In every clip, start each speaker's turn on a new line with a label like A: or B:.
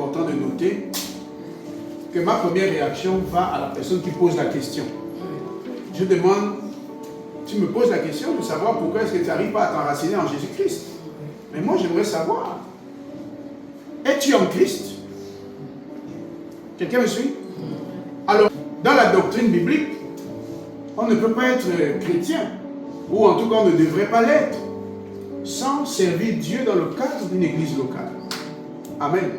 A: important de noter que ma première réaction va à la personne qui pose la question. Je demande, tu me poses la question de savoir pourquoi est-ce que tu n'arrives pas à t'enraciner en Jésus-Christ. Mais moi, j'aimerais savoir, es-tu en Christ? Quelqu'un me suit? Alors, dans la doctrine biblique, on ne peut pas être chrétien, ou en tout cas, on ne devrait pas l'être, sans servir Dieu dans le cadre d'une église locale. Amen.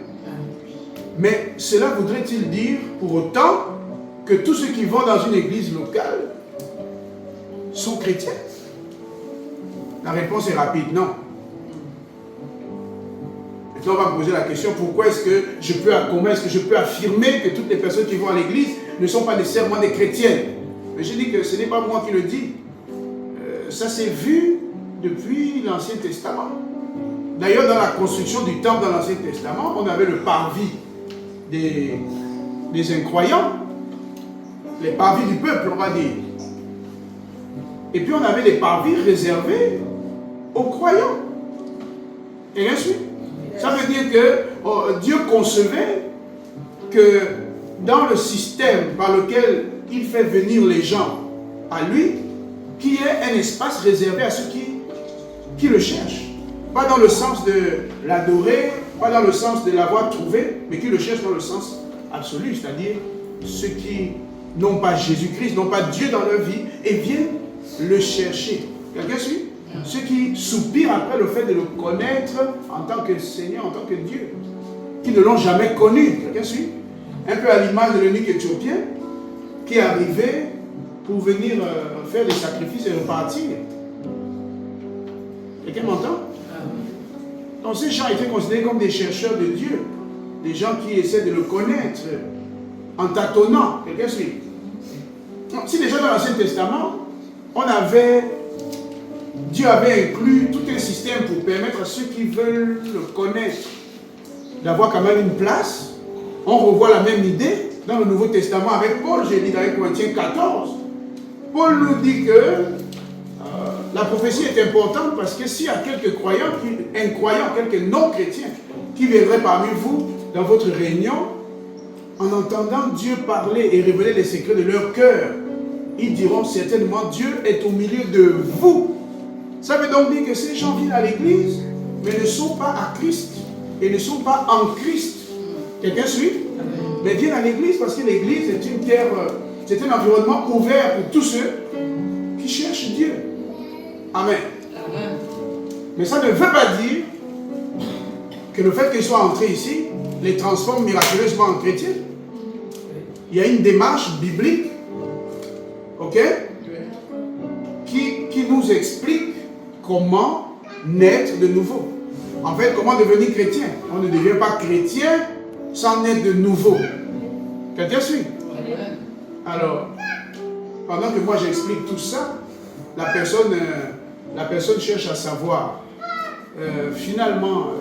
A: Mais cela voudrait-il dire pour autant que tous ceux qui vont dans une église locale sont chrétiens? La réponse est rapide, non. Maintenant, on va me poser la question, comment est-ce que je peux affirmer que toutes les personnes qui vont à l'église ne sont pas nécessairement des chrétiennes? Mais je dis que ce n'est pas moi qui le dis. Ça s'est vu depuis l'Ancien Testament. D'ailleurs, dans la construction du temple dans l'Ancien Testament, on avait le parvis des incroyants, les parvis du peuple, on va dire. Et puis on avait des parvis réservés aux croyants. Et ainsi. Ça veut dire que Dieu concevait que dans le système par lequel il fait venir les gens à lui, qu'il y ait un espace réservé à ceux qui le cherchent. Pas dans le sens de l'adorer, pas dans le sens de l'avoir trouvé, mais qui le cherchent dans le sens absolu, c'est-à-dire ceux qui n'ont pas Jésus-Christ, n'ont pas Dieu dans leur vie et viennent le chercher. Quelqu'un suit? Ceux qui soupirent après le fait de le connaître en tant que Seigneur, en tant que Dieu, qui ne l'ont jamais connu. Quelqu'un suit? Un peu à l'image de l'eunuque éthiopien qui est arrivé pour venir faire des sacrifices et repartir. Quelqu'un m'entend? Donc ces gens étaient considérés comme des chercheurs de Dieu, des gens qui essaient de le connaître en tâtonnant. Quelqu'un suit? Donc, si déjà dans l'Ancien Testament, Dieu avait inclus tout un système pour permettre à ceux qui veulent le connaître d'avoir quand même une place, on revoit la même idée dans le Nouveau Testament avec Paul. J'ai dit dans 1 Corinthiens 14. Paul nous dit que la prophétie est importante parce que s'il y a quelques croyants, incroyants, quelques non-chrétiens qui viendraient parmi vous dans votre réunion, en entendant Dieu parler et révéler les secrets de leur cœur, ils diront certainement Dieu est au milieu de vous. Ça veut donc dire que ces gens viennent à l'église, mais ne sont pas à Christ et ne sont pas en Christ. Quelqu'un suit? Mais viennent à l'église parce que l'église est une terre, c'est un environnement ouvert pour tous ceux qui cherchent Dieu. Amen. Amen. Mais ça ne veut pas dire que le fait qu'ils soient entrés ici les transforme miraculeusement en chrétiens. Il y a une démarche biblique, ok, qui nous explique comment naître de nouveau. En fait, comment devenir chrétien. On ne devient pas chrétien sans naître de nouveau. Quelqu'un suit? Alors, pendant que moi j'explique tout ça, la personne cherche à savoir, finalement,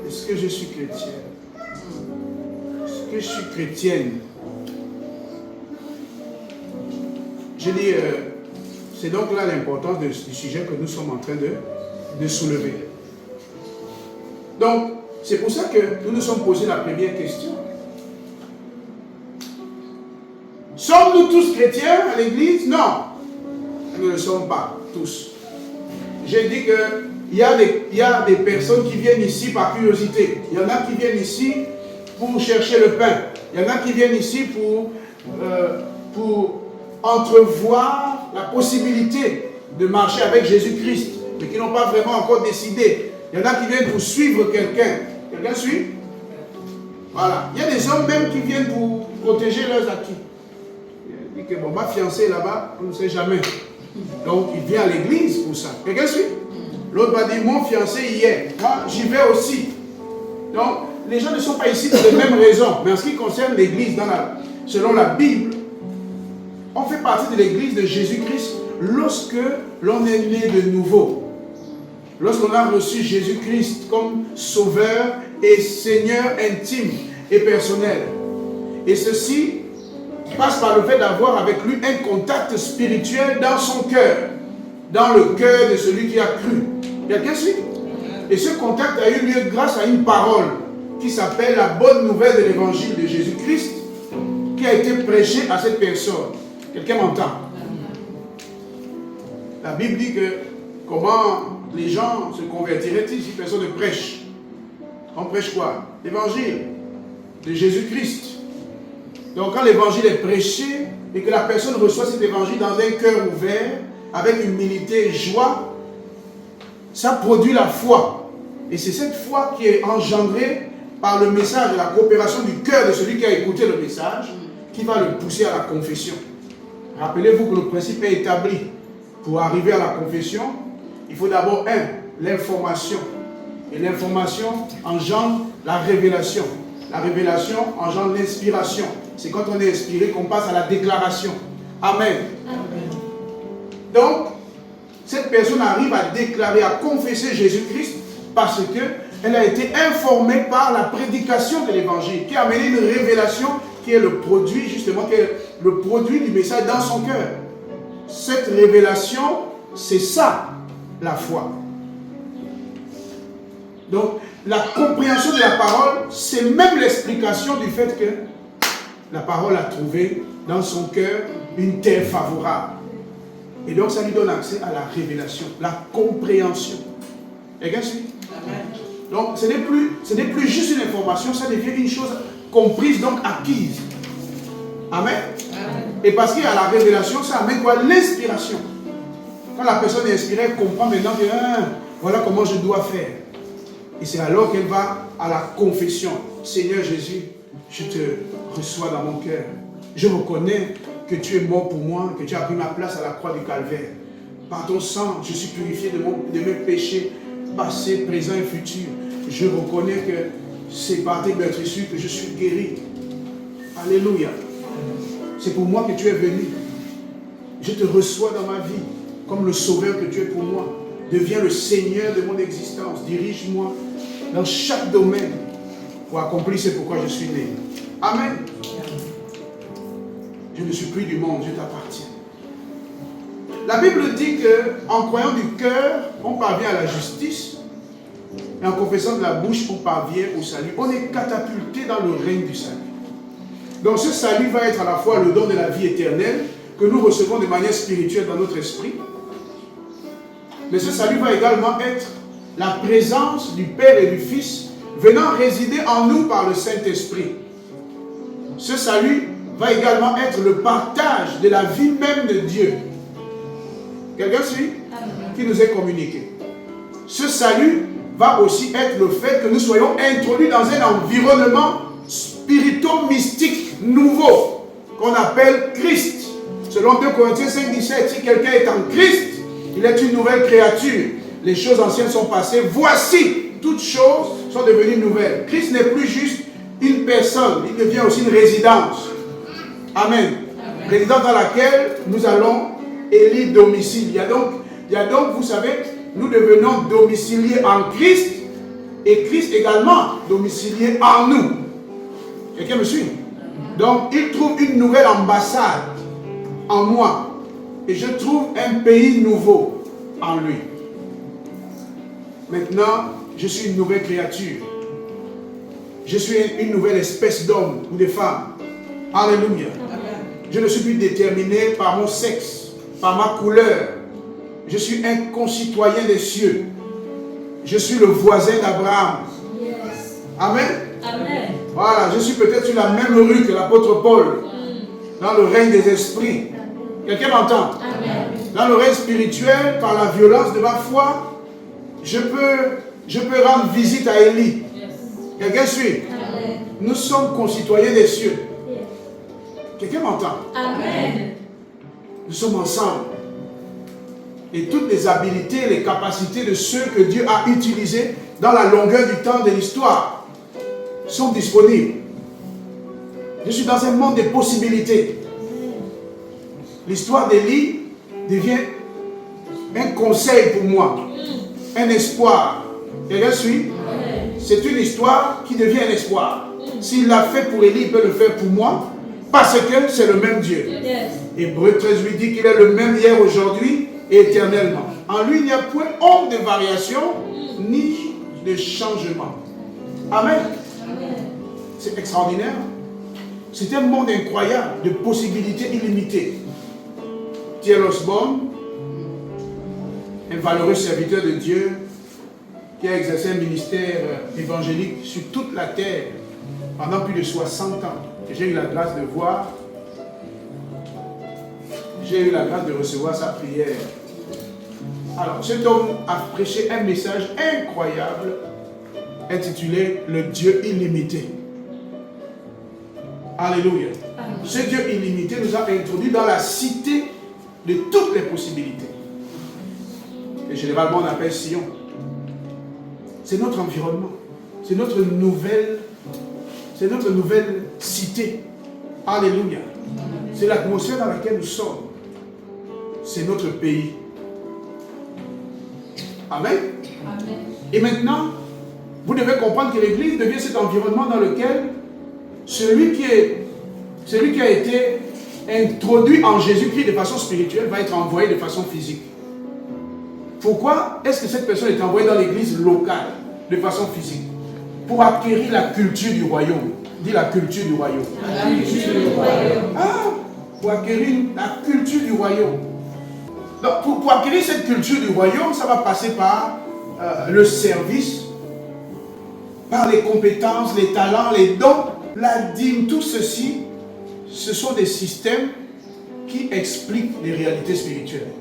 A: est-ce que je suis chrétien? Est-ce que je suis chrétienne? Je dis, c'est donc là l'importance du sujet que nous sommes en train de soulever. Donc, c'est pour ça que nous nous sommes posé la première question. Sommes-nous tous chrétiens à l'église? Non. Nous ne le sommes pas tous. J'ai dit qu'il y a des personnes qui viennent ici par curiosité. Il y en a qui viennent ici pour chercher le pain. Il y en a qui viennent ici pour entrevoir la possibilité de marcher avec Jésus-Christ, mais qui n'ont pas vraiment encore décidé. Il y en a qui viennent pour suivre quelqu'un. Quelqu'un suit? Voilà. Il y a des hommes même qui viennent pour protéger leurs acquis. Il dit que bon, ma fiancée est là-bas, on ne sait jamais. Donc il vient à l'église pour ça. Quelqu'un suit? L'autre va dire, mon fiancé y est. Moi, j'y vais aussi. Donc, les gens ne sont pas ici pour les mêmes raisons. Mais en ce qui concerne l'église, selon la Bible, on fait partie de l'église de Jésus-Christ lorsque l'on est né de nouveau. Lorsqu'on a reçu Jésus-Christ comme sauveur et Seigneur intime et personnel. Et ceci passe par le fait d'avoir avec lui un contact spirituel dans son cœur, dans le cœur de celui qui a cru. Quelqu'un suit? Et ce contact a eu lieu grâce à une parole qui s'appelle la bonne nouvelle de l'évangile de Jésus-Christ qui a été prêché à cette personne. Quelqu'un m'entend? La Bible dit que comment les gens se convertiraient-ils si personne ne prêche? On prêche quoi? L'évangile de Jésus-Christ. Donc quand l'évangile est prêché et que la personne reçoit cet évangile dans un cœur ouvert, avec humilité et joie, ça produit la foi. Et c'est cette foi qui est engendrée par le message et la coopération du cœur de celui qui a écouté le message, qui va le pousser à la confession. Rappelez-vous que le principe est établi. Pour arriver à la confession, il faut d'abord, l'information. Et l'information engendre la révélation. La révélation engendre l'inspiration. C'est quand on est inspiré qu'on passe à la déclaration. Amen. Amen. Donc, cette personne arrive à déclarer, à confesser Jésus-Christ parce qu'elle a été informée par la prédication de l'évangile qui a amené une révélation qui est le produit, justement, qui est le produit du message dans son cœur. Cette révélation, c'est ça, la foi. Donc, la compréhension de la parole, c'est même l'explication du fait que la parole a trouvé dans son cœur une terre favorable. Et donc, ça lui donne accès à la révélation, la compréhension. Quelqu'un suit? Donc, ce n'est plus juste une information, ça devient une chose comprise, donc acquise. Amen. Et parce qu'il y a la révélation, ça amène quoi? L'inspiration. Quand la personne est inspirée, elle comprend maintenant que voilà comment je dois faire. Et c'est alors qu'elle va à la confession. Seigneur Jésus, je te reçois dans mon cœur. Je reconnais que tu es mort pour moi, que tu as pris ma place à la croix du calvaire. Par ton sang, je suis purifié de mes péchés, passés, présents et futurs. Je reconnais que c'est par tes meurtrissures que je suis guéri. Alléluia. C'est pour moi que tu es venu. Je te reçois dans ma vie comme le sauveur que tu es pour moi. Deviens le Seigneur de mon existence. Dirige-moi dans chaque domaine pour accomplir ce pourquoi je suis né. Amen. Je ne suis plus du monde, je t'appartiens. La Bible dit qu'en croyant du cœur, on parvient à la justice. Et en confessant de la bouche, on parvient au salut. On est catapulté dans le règne du salut. Donc ce salut va être à la fois le don de la vie éternelle que nous recevons de manière spirituelle dans notre esprit. Mais ce salut va également être la présence du Père et du Fils venant résider en nous par le Saint-Esprit. Ce salut va également être le partage de la vie même de Dieu. Quelqu'un suit? Qui nous est communiqué. Ce salut va aussi être le fait que nous soyons introduits dans un environnement spirito-mystique nouveau qu'on appelle Christ. Selon 2 Corinthiens 5, 17, si quelqu'un est en Christ, il est une nouvelle créature. Les choses anciennes sont passées. Voici, toutes choses sont devenues nouvelles. Christ n'est plus juste une personne, il devient aussi une résidence. Amen. Amen. Résidence dans laquelle nous allons élire domicile. Il y a donc, vous savez, nous devenons domiciliés en Christ et Christ également domicilié en nous. Quelqu'un me suit? Donc, il trouve une nouvelle ambassade en moi et je trouve un pays nouveau en lui. Maintenant, je suis une nouvelle créature. Je suis une nouvelle espèce d'homme ou de femme. Alléluia. Je ne suis plus déterminé par mon sexe, par ma couleur. Je suis un concitoyen des cieux. Je suis le voisin d'Abraham. Yes. Amen. Amen. Voilà, je suis peut-être sur la même rue que l'apôtre Paul, dans le règne des esprits. Quelqu'un m'entend? Amen. Dans le règne spirituel, par la violence de ma foi, je peux rendre visite à Élie. Yes. Quelqu'un suit? Amen. Nous sommes concitoyens des cieux. Yes. Quelqu'un m'entend? Amen. Nous sommes ensemble. Et toutes les habilités, les capacités de ceux que Dieu a utilisés dans la longueur du temps de l'histoire sont disponibles. Je suis dans un monde de possibilités. L'histoire d'Élie devient un conseil pour moi, un espoir. Quelqu'un suit? C'est une histoire qui devient un espoir. S'il l'a fait pour Élie, il peut le faire pour moi, parce que c'est le même Dieu. Hébreux 13 lui dit qu'il est le même hier, aujourd'hui et éternellement. En lui, il n'y a point honte de variation, ni de changement. Amen. C'est extraordinaire. C'est un monde incroyable de possibilités illimitées. T.L. Osborne, un valeureux serviteur de Dieu qui a exercé un ministère évangélique sur toute la terre pendant plus de 60 ans. J'ai eu la grâce de voir, j'ai eu la grâce de recevoir sa prière. Alors, cet homme a prêché un message incroyable intitulé « Le Dieu illimité ». Alléluia. Ce Dieu illimité nous a introduits dans la cité de toutes les possibilités. Et généralement, on appelle Sion. C'est notre environnement. C'est notre nouvelle cité. Alléluia. C'est l'atmosphère dans laquelle nous sommes. C'est notre pays. Amen. Amen. Et maintenant, vous devez comprendre que l'Église devient cet environnement dans lequel celui qui a été introduit en Jésus-Christ de façon spirituelle va être envoyé de façon physique. Pourquoi est-ce que cette personne est envoyée dans l'église locale de façon physique? Pour acquérir la culture du royaume. Dis la culture du royaume. La culture du royaume. Ah, pour acquérir la culture du royaume. Donc, pour acquérir cette culture du royaume, ça va passer par le service, par les compétences, les talents, les dons, la dîme, tout ceci, ce sont des systèmes qui expliquent les réalités spirituelles.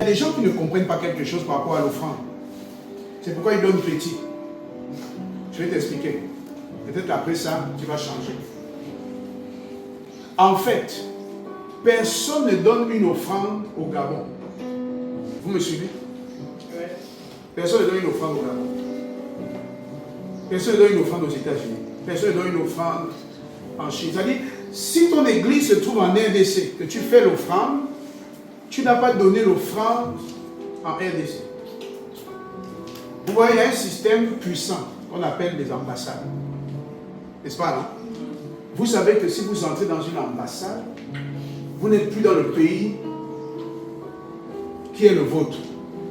A: Il y a des gens qui ne comprennent pas quelque chose par rapport à l'offrande. C'est pourquoi ils donnent petit. Je vais t'expliquer. Peut-être après ça, tu vas changer. En fait, personne ne donne une offrande au Gabon. Vous me suivez? Personne ne donne une offrande au Gabon. Personne ne donne une offrande aux États-Unis. Personne ne donne une offrande en Chine. C'est-à-dire, si ton église se trouve en RDC, que tu fais l'offrande, tu n'as pas donné l'offrande en RDC. Vous voyez, il y a un système puissant qu'on appelle des ambassades. N'est-ce pas, non? Vous savez que si vous entrez dans une ambassade, vous n'êtes plus dans le pays qui est le vôtre.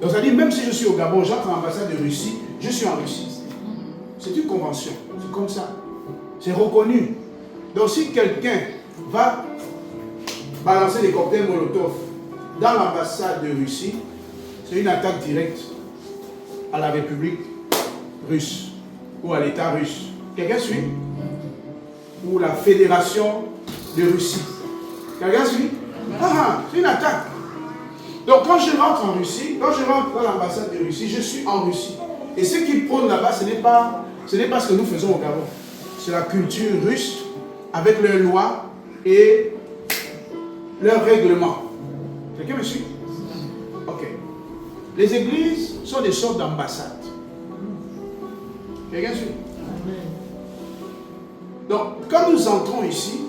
A: Donc, ça dit, même si je suis au Gabon, j'entre en ambassade de Russie, je suis en Russie. C'est une convention. C'est comme ça. C'est reconnu. Donc, si quelqu'un va balancer des cocktails Molotov dans l'ambassade de Russie, c'est une attaque directe à la République russe ou à l'État russe. Quelqu'un suit? Ou la Fédération de Russie. Quelqu'un suit? C'est une attaque. Donc quand je rentre en Russie, quand je rentre dans l'ambassade de Russie, je suis en Russie. Et ce qui prône là-bas, ce n'est pas ce que nous faisons au Gabon. C'est la culture russe avec leurs lois et leurs règlements. Quelqu'un me suit? Ok. Les églises sont des sortes d'ambassades. Quelqu'un suit? Donc, quand nous entrons ici,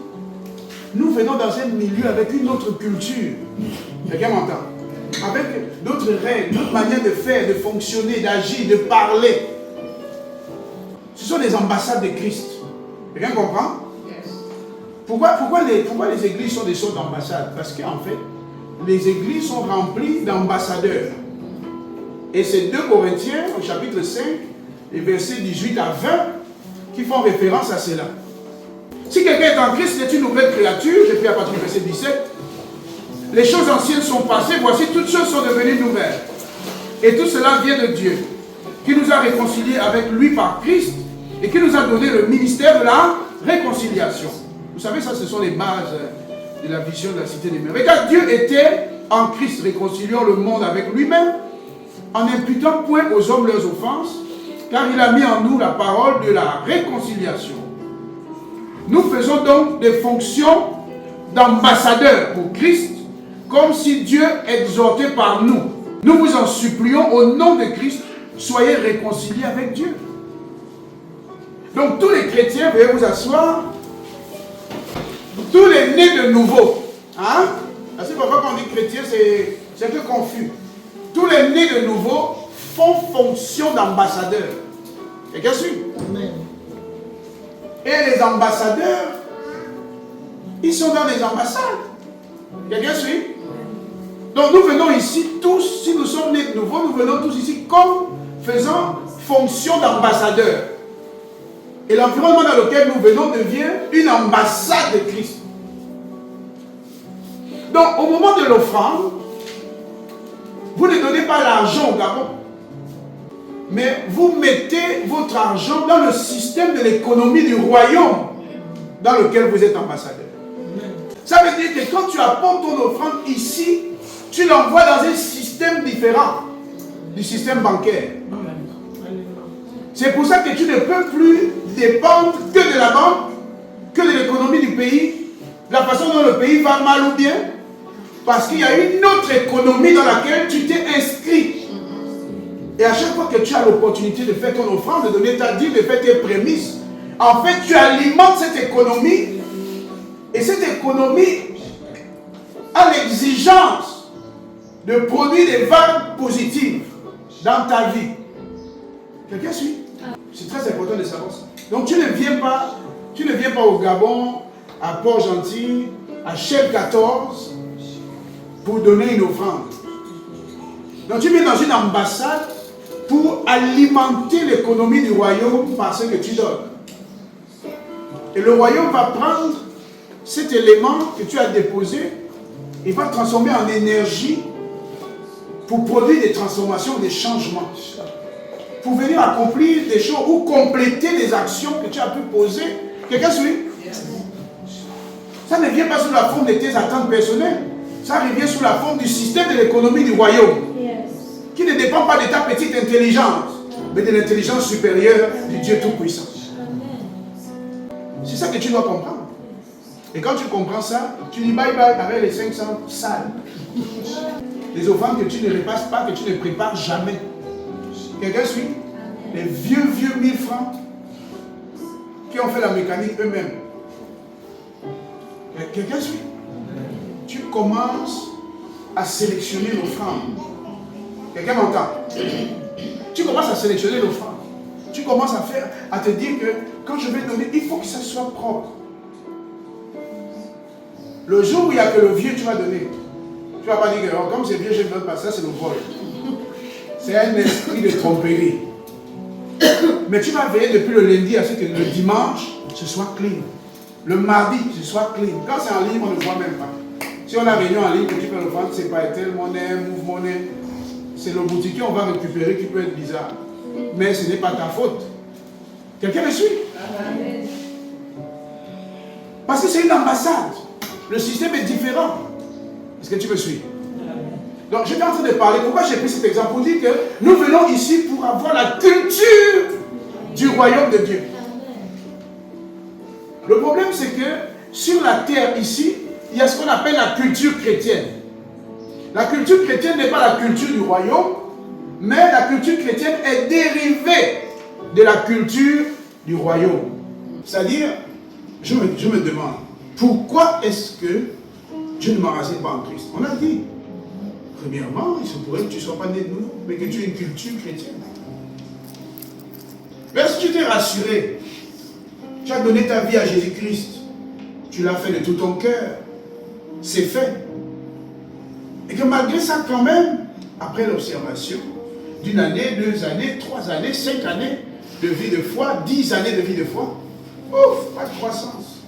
A: nous venons dans un milieu avec une autre culture. Quelqu'un m'entend? Avec d'autres règles, d'autres manières de faire, de fonctionner, d'agir, de parler. Ce sont des ambassades de Christ. Quelqu'un comprend? Pourquoi les églises sont des sortes d'ambassades? Parce qu'en fait, les églises sont remplies d'ambassadeurs. Et c'est 2 Corinthiens, au chapitre 5, les versets 18 à 20, qui font référence à cela. Si quelqu'un est en Christ, c'est une nouvelle créature, j'ai pris à partir du verset 17. Les choses anciennes sont passées, voici toutes choses sont devenues nouvelles. Et tout cela vient de Dieu, qui nous a réconciliés avec lui par Christ et qui nous a donné le ministère de la réconciliation. Vous savez, ça, ce sont les bases de la vision de la cité des mers. Regarde, Dieu était en Christ, réconciliant le monde avec lui-même, en n'imputant point aux hommes leurs offenses, car il a mis en nous la parole de la réconciliation. Nous faisons donc des fonctions d'ambassadeurs pour Christ, comme si Dieu exhortait par nous. Nous vous en supplions au nom de Christ, soyez réconciliés avec Dieu. Donc tous les chrétiens, veuillez vous asseoir, tous les nés de nouveau, hein? Parce que parfois quand on dit chrétien, c'est un peu confus. Tous les nés de nouveau font fonction d'ambassadeurs. Quelqu'un suit? Amen. Et les ambassadeurs, ils sont dans les ambassades. Quelqu'un suit? Donc nous venons ici tous, si nous sommes nés de nouveau, nous venons tous ici comme faisant fonction d'ambassadeurs. Et l'environnement dans lequel nous venons devient une ambassade de Christ. Donc, au moment de l'offrande, vous ne donnez pas l'argent au Gabon, mais vous mettez votre argent dans le système de l'économie du royaume dans lequel vous êtes ambassadeur. Ça veut dire que quand tu apportes ton offrande ici, tu l'envoies dans un système différent du système bancaire. C'est pour ça que tu ne peux plus dépendre que de la banque, que de l'économie du pays, de la façon dont le pays va mal ou bien, parce qu'il y a une autre économie dans laquelle tu t'es inscrit. Et à chaque fois que tu as l'opportunité de faire ton offrande, de donner ta dîme, de faire tes prémices, en fait, tu alimentes cette économie. Et cette économie a l'exigence de produire des vagues positives dans ta vie. Quelqu'un suit? C'est très important de savoir ça. Donc tu ne viens pas au Gabon, à Port-Gentil, à Chef 14 pour donner une offrande. Donc tu viens dans une ambassade pour alimenter l'économie du royaume par ce que tu donnes. Et le royaume va prendre cet élément que tu as déposé, il va transformer en énergie pour produire des transformations, des changements. Pour venir accomplir des choses ou compléter des actions que tu as pu poser. Quelqu'un suit? Ça ne vient pas sous la forme de tes attentes personnelles. Ça revient sous la forme du système de l'économie du royaume. Qui ne dépend pas de ta petite intelligence, mais de l'intelligence supérieure du Dieu Tout-Puissant. C'est ça que tu dois comprendre. Et quand tu comprends ça, tu dis bye bye avec les 500 salles. Les offrandes que tu ne repasses pas, que tu ne prépares jamais. Quelqu'un suit? Les vieux 1000 francs qui ont fait la mécanique eux-mêmes. Quelqu'un suit? Tu commences à sélectionner l'offrande. Quelqu'un m'entend? Tu commences à sélectionner l'offrande. Tu commences à te dire que quand je vais donner, il faut que ça soit propre. Le jour où il n'y a que le vieux, tu vas donner. Tu ne vas pas dire que comme c'est vieux, je ne donne pas ça, c'est le vol. C'est un esprit de tromperie. Mais tu vas veiller depuis le lundi à ce que le dimanche, ce soit clean. Le mardi, ce soit clean. Quand c'est en ligne, on ne voit même pas. Si on a réunion en ligne, que tu peux le vendre, c'est pas Airtel Money, Move Money. C'est le boutiquier qu'on va récupérer qui peut être bizarre. Mais ce n'est pas ta faute. Quelqu'un me suit? Parce que c'est une ambassade. Le système est différent. Est-ce que tu me suis? Donc, j'étais en train de parler. Pourquoi j'ai pris cet exemple? Pour dire que nous venons ici pour avoir la culture du royaume de Dieu. Le problème, c'est que sur la terre ici, il y a ce qu'on appelle la culture chrétienne. La culture chrétienne n'est pas la culture du royaume, mais la culture chrétienne est dérivée de la culture du royaume. C'est-à-dire, je me demande, pourquoi est-ce que Dieu ne m'enracine pas en Christ? On a dit, premièrement, il se pourrait que tu ne sois pas né de nouveau, mais que tu aies une culture chrétienne. Mais si tu t'es rassuré, tu as donné ta vie à Jésus-Christ, tu l'as fait de tout ton cœur, c'est fait. Et que malgré ça, quand même, après l'observation d'une année, 2 années, 3 années, 5 années de vie de foi, 10 années de vie de foi, ouf, pas de croissance.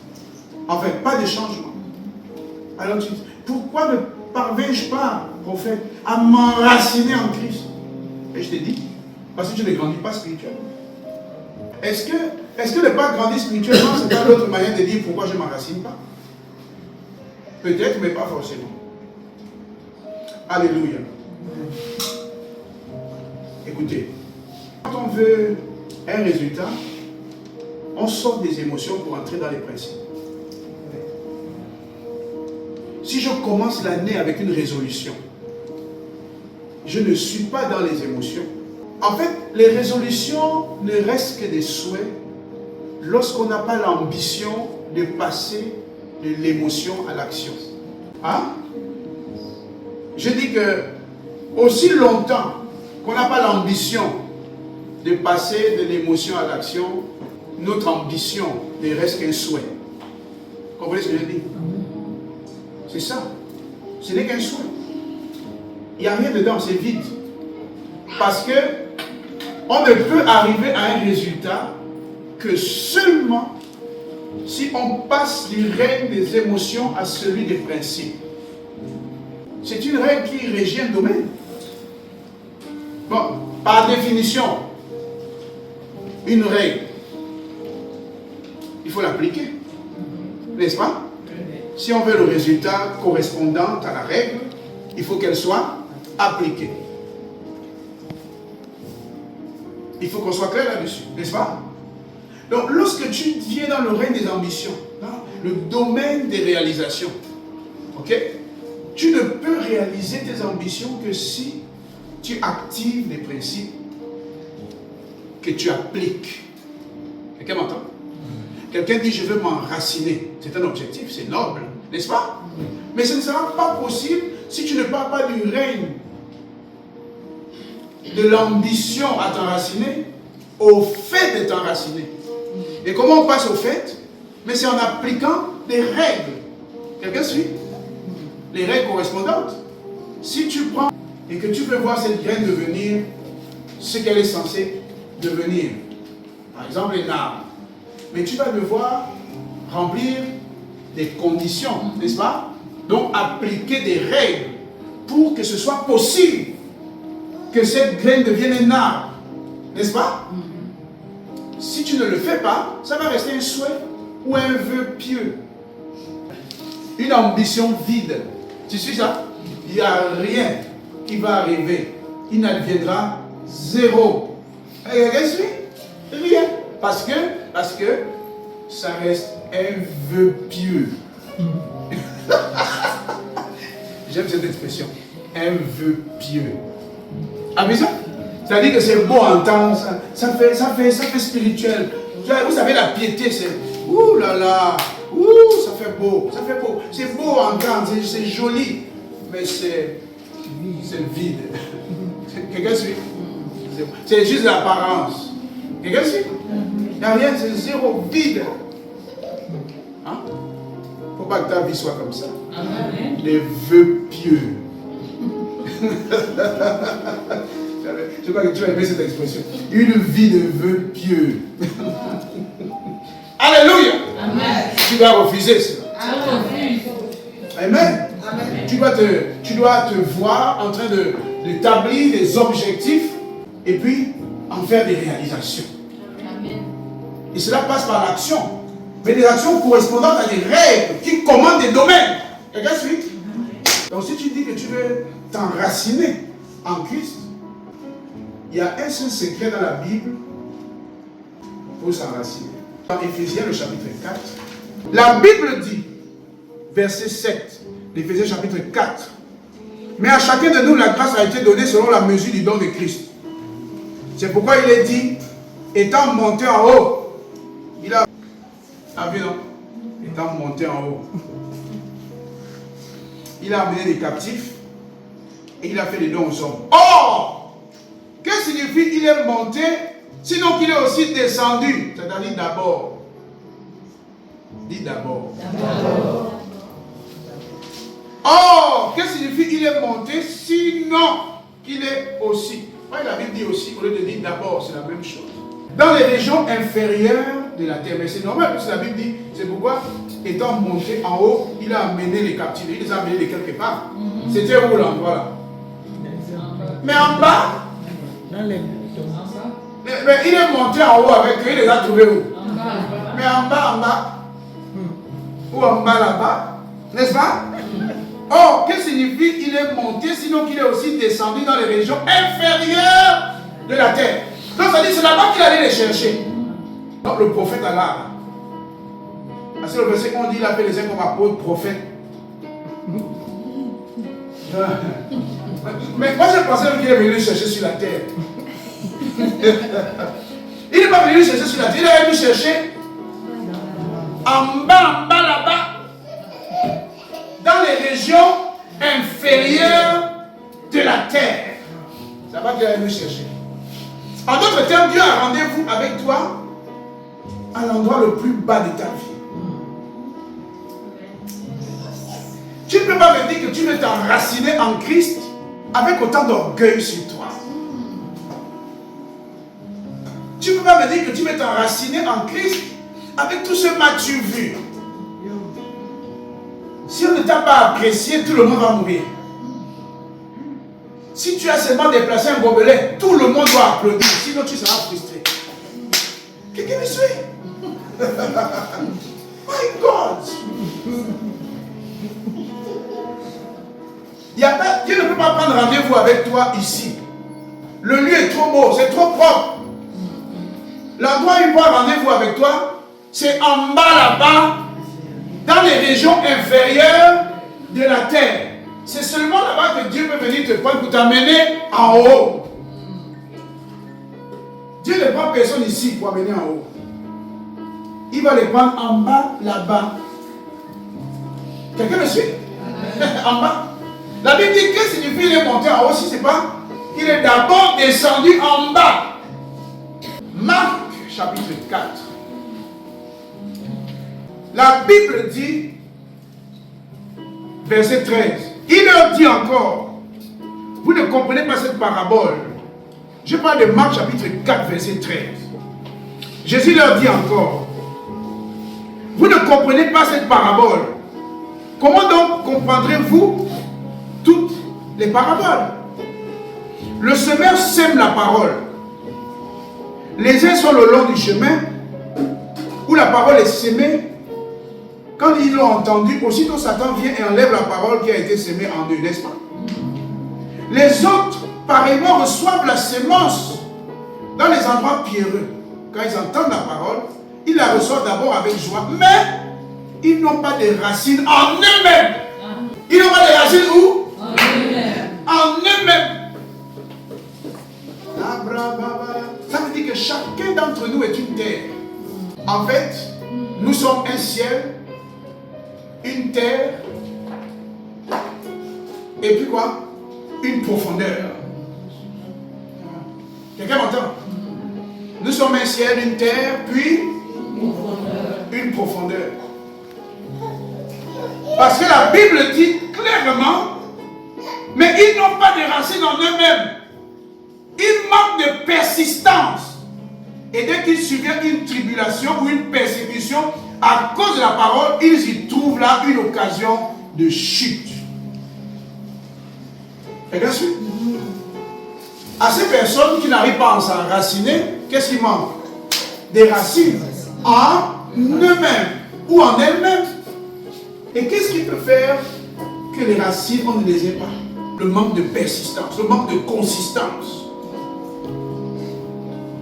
A: En fait, pas de changement. Alors tu dis, pourquoi ne parviens-je pas, prophète, à m'enraciner en Christ? Et je te dis, parce que tu ne grandis pas spirituellement. Est-ce que ne pas grandir spirituellement, c'est pas l'autre moyen de dire pourquoi je ne m'enracine pas? Peut-être, mais pas forcément. Alléluia. Écoutez, quand on veut un résultat, on sort des émotions pour entrer dans les principes. Si je commence l'année avec une résolution, je ne suis pas dans les émotions. En fait, les résolutions ne restent que des souhaits lorsqu'on n'a pas l'ambition de passer de l'émotion à l'action. Hein? Je dis que aussi longtemps qu'on n'a pas l'ambition de passer de l'émotion à l'action, notre ambition ne reste qu'un souhait. Vous comprenez ce que je dis? C'est ça. Ce n'est qu'un souhait. Il n'y a rien dedans, c'est vide. Parce que on ne peut arriver à un résultat que seulement si on passe du règne des émotions à celui des principes. C'est une règle qui régit un domaine. Bon, par définition, une règle, il faut l'appliquer, n'est-ce pas? Si on veut le résultat correspondant à la règle, il faut qu'elle soit appliquée. Il faut qu'on soit clair là-dessus, n'est-ce pas? Donc, lorsque tu viens dans le règne des ambitions, dans le domaine des réalisations, ok, tu ne peux réaliser tes ambitions que si tu actives les principes que tu appliques. Quelqu'un m'entend? Quelqu'un dit, je veux m'enraciner. C'est un objectif, c'est noble, n'est-ce pas? Mais ce ne sera pas possible si tu ne pars pas du règne de l'ambition à t'enraciner au fait de t'enraciner. Et comment on passe au fait? Mais c'est en appliquant des règles. Quelqu'un suit? Les règles correspondantes. Si tu prends et que tu veux voir cette graine devenir ce qu'elle est censée devenir, par exemple un arbre, mais tu vas devoir remplir des conditions, n'est-ce pas? Donc appliquer des règles pour que ce soit possible que cette graine devienne un arbre, n'est-ce pas? Si tu ne le fais pas, ça va rester un souhait ou un vœu pieux. Une ambition vide. Tu suis ça? Il n'y a rien qui va arriver. Il n'adviendra zéro. Quelqu'un suit? Rien. Parce que ça reste un vœu pieux. J'aime cette expression. Un vœu pieux. Ah mais ça? C'est-à-dire que c'est beau à entendre, ça fait spirituel. Vous savez, la piété, c'est ouh là là, ouh, ça fait beau. C'est beau à entendre, c'est joli, mais c'est vide. Quelqu'un suit? C'est juste l'apparence. Quelqu'un suit? Il n'y a rien, c'est zéro, vide. Hein? Il ne faut pas que ta vie soit comme ça. Amen. Les vœux pieux. Je crois que tu as aimé cette expression. Une vie de vœux pieux. Alléluia. Amen. Tu dois refuser cela. Amen. Amen. Amen. Tu dois te voir en train d'établir des objectifs et puis en faire des réalisations. Amen. Et cela passe par l'action. Mais des actions correspondantes à des règles qui commandent des domaines. Quelqu'un suit? Donc si tu dis que tu veux t'enraciner en Christ, il y a un seul secret dans la Bible pour s'enraciner. Dans Éphésiens, le chapitre 4, la Bible dit, verset 7, d'Éphésiens chapitre 4, mais à chacun de nous, la grâce a été donnée selon la mesure du don de Christ. C'est pourquoi il est dit, étant monté en haut, il a... Ah oui, non? Étant monté en haut, il a amené des captifs et il a fait des dons aux hommes. Or, que signifie il est monté, sinon qu'il est aussi descendu? C'est-à-dire d'abord. Dis d'abord. Or, que signifie il est monté, sinon qu'il est aussi? La Bible dit aussi, au lieu de dire d'abord, c'est la même chose. Dans les régions inférieures de la terre. Mais c'est normal, parce que la Bible dit, c'est pourquoi, étant monté en haut, il a amené les captifs. Il les a amenés de quelque part. C'était où l'endroit là? Mais en bas, mais il est monté en haut avec eux, il les a trouvés où? Mais en bas, ou en bas là-bas, n'est-ce pas? Or, que signifie il est monté, sinon qu'il est aussi descendu dans les régions inférieures de la terre? Donc ça dit, c'est là-bas qu'il allait les chercher. Donc le prophète Allah, parce que le verset on dit, il appelle les uns comme apôtres, prophètes. Mais moi je pensais qu'il est venu chercher sur la terre. Il n'est pas venu chercher sur la terre, il est venu chercher en bas là-bas, dans les régions inférieures de la terre. C'est là-bas qu'il est venu chercher. En d'autres termes, Dieu a rendez-vous avec toi à l'endroit le plus bas de ta vie. Tu ne peux pas me dire que tu veux t'enraciner en Christ avec autant d'orgueil sur toi. Tu ne peux pas me dire que tu veux t'enraciner en Christ avec tout ce m'as-tu vu. Si on ne t'a pas apprécié, tout le monde va mourir. Si tu as seulement déplacé un gobelet, tout le monde doit applaudir, sinon tu seras frustré. Quelqu'un me suit? My God! Dieu ne peut pas prendre rendez-vous avec toi ici. Le lieu est trop beau, c'est trop propre. L'endroit où il prend rendez-vous avec toi, c'est en bas là-bas, dans les régions inférieures de la terre. C'est seulement là-bas que Dieu peut venir te prendre pour t'amener en haut. Dieu ne prend personne ici pour amener en haut. Il va les prendre en bas là-bas. Quelqu'un me suit? En bas. La Bible dit que signifie il est monté en haut si c'est pas qu'il est d'abord descendu en bas. Marc chapitre 4. La Bible dit, verset 13, il leur dit encore, vous ne comprenez pas cette parabole. Je parle de Marc chapitre 4, verset 13. Jésus leur dit encore, vous ne comprenez pas cette parabole. Comment donc comprendrez-vous toutes les paraboles? Le semeur sème la parole. Les uns sont le long du chemin où la parole est sémée. Quand ils l'ont entendu, aussitôt Satan vient et enlève la parole qui a été sémée en eux, n'est-ce pas? Les autres, pareillement, reçoivent la sémence dans les endroits pierreux. Quand ils entendent la parole, ils la reçoivent d'abord avec joie, mais ils n'ont pas de racines en eux-mêmes. Ils n'ont pas de racines où? En eux-mêmes. En eux-mêmes. Ça veut dire que chacun d'entre nous est une terre. En fait, nous sommes un ciel, une terre, et puis quoi? Une profondeur. Quelqu'un m'entend? Nous sommes un ciel, une terre, puis une profondeur. Parce que la Bible dit clairement, mais ils n'ont pas de racines en eux-mêmes. Ils manquent de persistance. Et dès qu'il survient une tribulation ou une persécution, à cause de la parole, ils y trouvent là une occasion de chute. Et bien sûr, à ces personnes qui n'arrivent pas à s'enraciner, qu'est-ce qui manque? Des racines en eux-mêmes ou en elles-mêmes. Et qu'est-ce qui peut faire que les racines, on ne les ait pas? Le manque de persistance, le manque de consistance,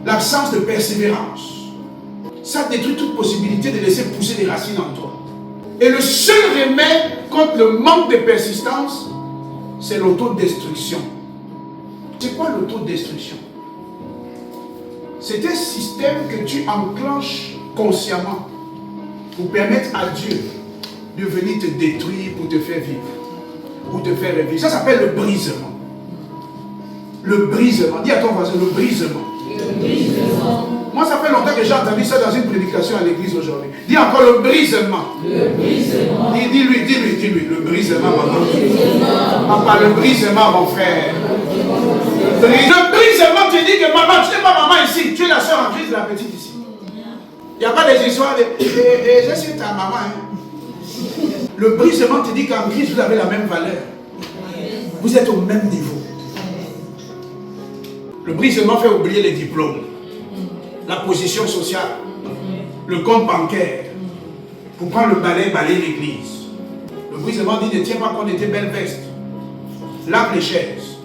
A: l'absence de persévérance. Ça détruit toute possibilité de laisser pousser des racines en toi. Et le seul remède contre le manque de persistance, c'est l'autodestruction. C'est quoi l'autodestruction? C'est un système que tu enclenches consciemment pour permettre à Dieu de venir te détruire pour te faire vivre, pour te faire revivre. Ça s'appelle le brisement. Le brisement. Dis à ton voisin, le brisement. Le brisement. Moi, ça fait longtemps que j'ai entendu ça dans une prédication à l'église aujourd'hui. Dis encore le brisement. Le brisement. Dis-lui, le brisement, maman. Papa, le brisement, mon frère. Le brisement, tu dis que maman, tu n'es pas maman ici. Tu es la soeur en Christ, la petite ici. Il n'y a pas des histoires de... je suis ta maman. Hein. Le brisement te dit qu'en Christ, vous avez la même valeur. Vous êtes au même niveau. Le brisement fait oublier les diplômes, la position sociale, le compte bancaire, pour prendre le balai, balayer l'église. Le brisement dit, ne tiens pas compte de tes belles vestes. Lave les chaises.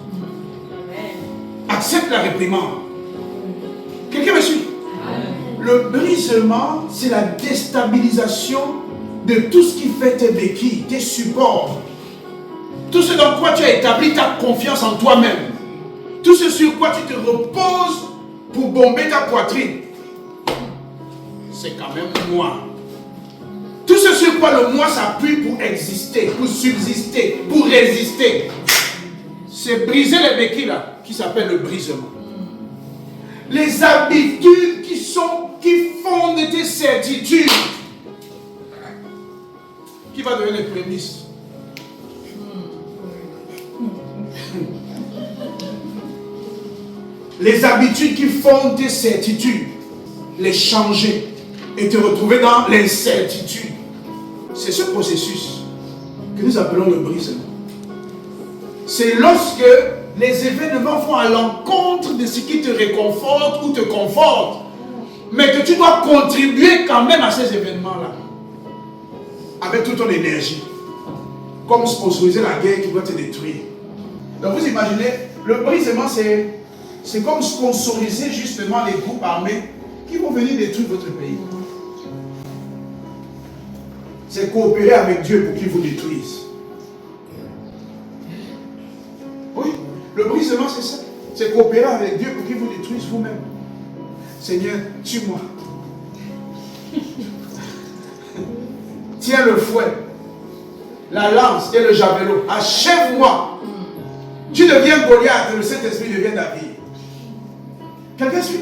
A: Accepte la réprimande. Quelqu'un me suit? Le brisement, c'est la déstabilisation de tout ce qui fait tes béquilles, tes supports. Tout ce dans quoi tu as établi ta confiance en toi-même. Tout ce sur quoi tu te reposes pour bomber ta poitrine. C'est quand même moi. Tout ce sur quoi le moi s'appuie pour exister, pour subsister, pour résister. C'est briser les béquilles là, qui s'appelle le brisement. Les habitudes qui fondent tes certitudes. Qui va devenir les prémices? les habitudes qui font tes certitudes, les changer et te retrouver dans l'incertitude. C'est ce processus que nous appelons le brisement. C'est lorsque les événements vont à l'encontre de ce qui te réconforte ou te conforte, mais que tu dois contribuer quand même à ces événements-là, avec toute ton énergie, comme sponsoriser la guerre qui doit te détruire. Donc vous imaginez, le brisement c'est comme sponsoriser justement les groupes armés qui vont venir détruire votre pays. C'est coopérer avec Dieu pour qu'il vous détruise. Oui, le brisement c'est ça. C'est coopérer avec Dieu pour qu'il vous détruise vous-même. Seigneur, tue-moi. Tiens le fouet, la lance et le javelot. Achève-moi. Tu deviens Goliath et le Saint-Esprit devient David. Quelqu'un suit?